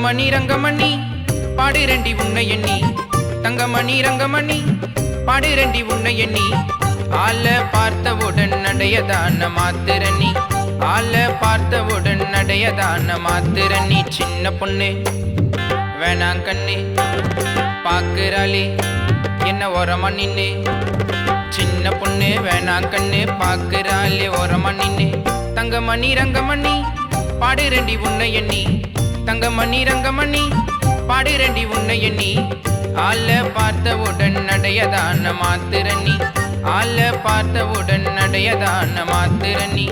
தங்கமணி ரங்கமணி பாடுரண்டி உன்னை எண்ணி, தங்கமணி ரங்கமணி பாடுரண்டி உன்னை எண்ணி. ஆள பார்த்தவுடன் நடையதான மாத்திரணி, ஆள பார்த்தவுடன் நடையதான மாத்திரணி. சின்ன பொண்ணு வேணாம் கண்ணு பாக்குறாளே என்ன ஓரமா நின்னு, சின்ன பொண்ணு வேணாம் கண்ணு பாக்குறாளே ஓரமா நின்னு. தங்கமணி ரங்கமணி பாடுரண்டி உன்னை எண்ணி, தங்கமணி ரங்கமணி பாடுரண்டி உன்னை எண்ணி. ஆள பார்த்தவுடன் நடையதான மாத்திரணி, ஆள பார்த்தவுடன் நடையதான மாத்திரணி.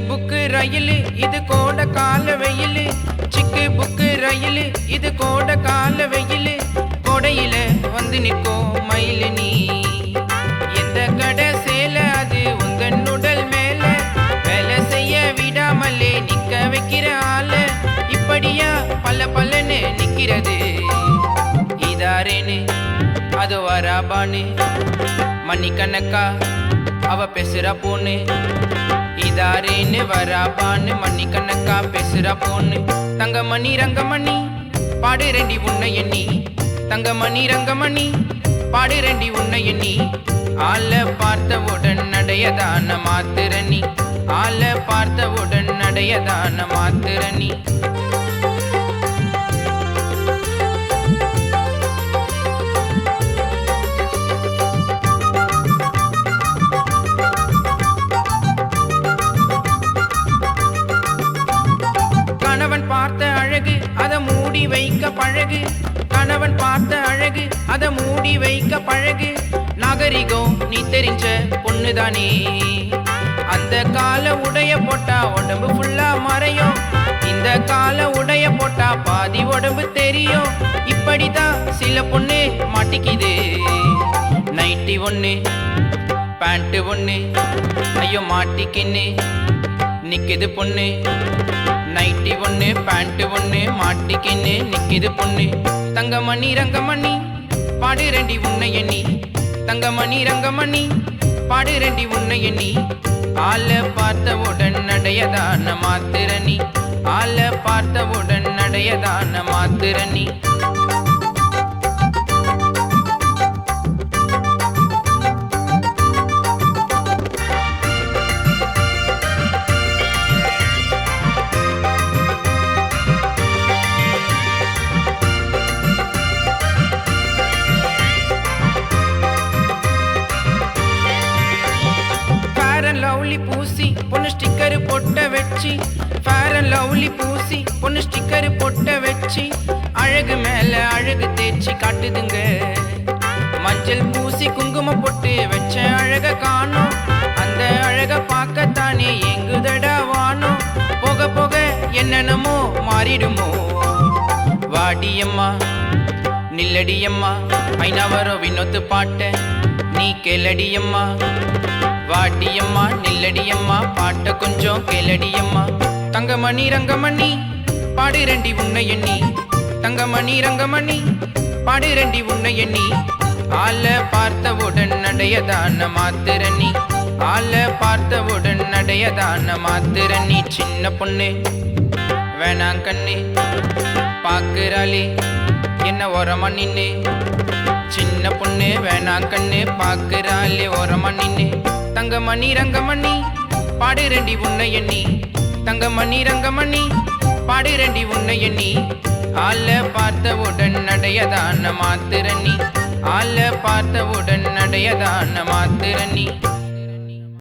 புக்கு ரயிலு இது கோட கால வெயிலு, சிக்கு புக்கு ரயிலு இது கோட கால வெயிலு. கொடையில வந்து நிற்கோ மயிலு நீ, எந்த கடை சேல அது உங்கள் உடல் மேல. வேலை செய்ய விடாமலே நிக்க வைக்கிற ஆள, இப்படியா பல பலன்னு நிக்கிறது. இதாரேன்னு அது வராபான்னு மணிக்கணக்கா அவ பேசுற பொண்ணு. இதாரேன்னு வராபான்னு மணிக்கணக்கா பேசுற பொண்ணு. தங்கமணி ரங்கமணி பாடுரண்டி உன்னை எண்ணி, தங்கமணி ரங்கமணி பாடுரண்டி உன்னை எண்ணி. ஆள பார்த்தவுடன் நடையதான மாத்திரணி, ஆள பார்த்தவுடன் நடையதான மாத்திரணி. கணவன் பார்த்த அழகு அத மூடி வைக்க பழகு, கணவன் பார்த்த அழகு அத மூடி வைக்க பழகு. நாகரிகம் நீ தெரிஞ்ச பொண்ணுதானே, அந்த கால உடைய போட்டா உடம்பு ஃபுல்லா மறையும், இந்த கால உடைய போட்டா பாதி உடம்பு தெரியும். இப்படிதான் சில பொண்ணு மாட்டிக்குது. நைட்டி ஒண்ணு பேண்ட் ஒண்ணு ஐயோ மாட்டிக்கின்னு நிக்குது பொண்ணு. நைட்டி ஒண்ணு பேண்ட் ஒண்ணு மாட்டிக்கின்னு நிக்குது பொண்ணு. தங்கமணி ரங்கமணி பாடுரண்டி உன்னை எண்ணி, தங்கமணி ரங்கமணி பாடுரண்டி உன்னை எண்ணி. ஆள பார்த்தவுடன் நடையதான மாத்திரணி, ஆள பார்த்தவுடன் நடையதான மாத்திரணி. லவ்லி பூசி பொண்ணு ஸ்டிக்கர் பொட்ட வச்சு, ஃபேர் அண்ட் லவ்லி பூசி பொண்ணு ஸ்டிக்கர் பொட்ட வச்சு. அழகு மேல அழகு தேய்ச்சி காட்டுதுங்க, மஞ்சள் பூசி குங்குமம் பொட்டு வச்ச அழக காணோம். அந்த அழக பார்க்கத்தானே எங்குதடா வானோம். போக போக என்னென்னமோ மாறிடுமோ. வாடியம்மா நில்லடியம்மா ஐநா வரும் வினோத்து பாட்ட நீ கேளடியம்மா. வாடியம்மா நில்லடியம்மா பாட்ட கொஞ்சம் கேளடியம்மா. தங்கமணி ரங்கமணி பாடுரண்டி உன்னை எண்ணி, தங்கமணி ரங்கமணி பாடுரண்டி உன்னை எண்ணி. ஆள பார்த்தவுடன் நடையதான மாத்திரணி, ஆள பார்த்தவுடன் நடையதான மாத்திரணி. சின்ன பொண்ணு வேணாம் கண்ணு பாக்குறாளே என்ன ஓரமா நின்னு, சின்ன பொண்ணு வேணாம் கண்ணு பாக்குறாளே ஓரமா நின்னு. தங்கமணி ரங்கமணி பாடுரண்டி உன்னை எண்ணி, தங்கமணி ரங்கமணி பாடுரண்டி உன்னை எண்ணி. ஆள பார்த்தவுடன் நடையதான மாத்திரணி, ஆள பார்த்தவுடன் நடையதான மாத்திரணி.